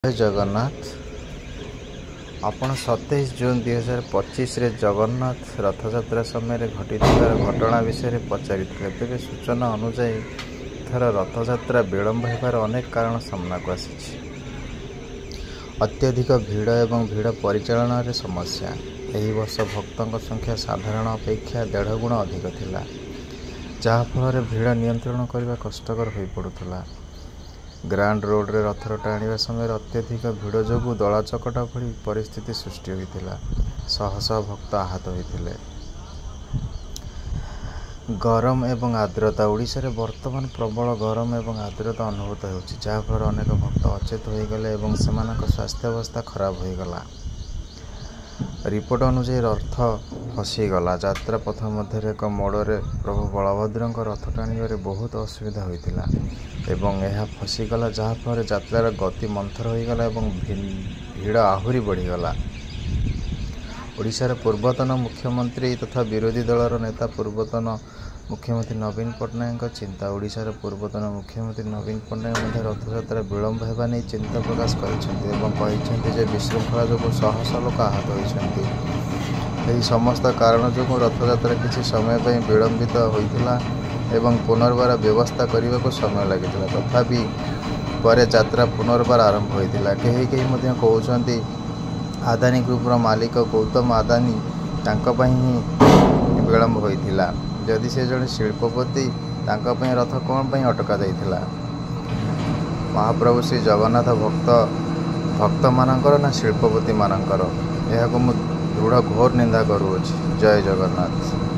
जय जगन्नाथ। आपण 27 जून 2025 जगन्नाथ रथयात्रा समय घटिथिबार घटना विषय पचारि तेज सूचना अनुजाई थर रथयात्रा विलंब होबार अनेक कारण सामना को आसी। अत्यधिक भीड़ एवं भीड़ परिचालन रे समस्या। एही वर्ष भक्तों संख्या साधारण अपेक्षा 1.5 गुण अधिक थिला, जहाँफल भीड़ नियंत्रण करने कष्टकर हो पड़ुला। ग्रांड रोड रे रथर टाणिबा समय अत्यधिक भीड़ जोगु दला चकटा भली परिस्थिति सृष्टि होइतिला। शह शह भक्त आहत होइतिले। गरम एवं आर्द्रता। ओडिशा रे वर्तमान प्रबल गरम एवं आर्द्रता अनुभूत होउछि, जहाँफल अनेक भक्त अचेत होइगले एवं सेमानक स्वास्थ्य अवस्था खराब होइगला। रिपोर्ट अनुसार रथ फसीगला। यात्रा पथ मध्य एक मोड़े प्रभु बलभद्र रथ टाणिबारे बहुत असुविधा होइतिला एवं यह फसीगला, जहाँफल यात्रार गति मंथर होइगला एवं भीड़ आहुरी बढ़ीगला। ओडिशार पूर्वतन मुख्यमंत्री तथा विरोधी दलर नेता पूर्वतन मुख्यमंत्री नवीन पट्टनायक चिंता। ओडिशार पूर्वतन मुख्यमंत्री नवीन पट्टनायक रथयात्रा विलंब होगा नहीं चिंता प्रकाश कर विशृंखला जो शह शह लोक आहत होती। समस्त कारण जो रथयात्रा किसी समय विलंबित होता एवं पुनर्बार व्यवस्था करने को समय लगी। तथापि पर यात्रा पुनर्बार आरंभ होता। कहीं कहते आदानी ग्रुपर मालिक गौतम आदानी ही विलंब होता। जदि से जड़े शिल्पपति रथ कौन अटका जाइथिला। महाप्रभु श्री जगन्नाथ भक्त मानकर ना शिल्पपति मानकर, यह दृढ़ घोर निंदा करुअछि। जय जगन्नाथ।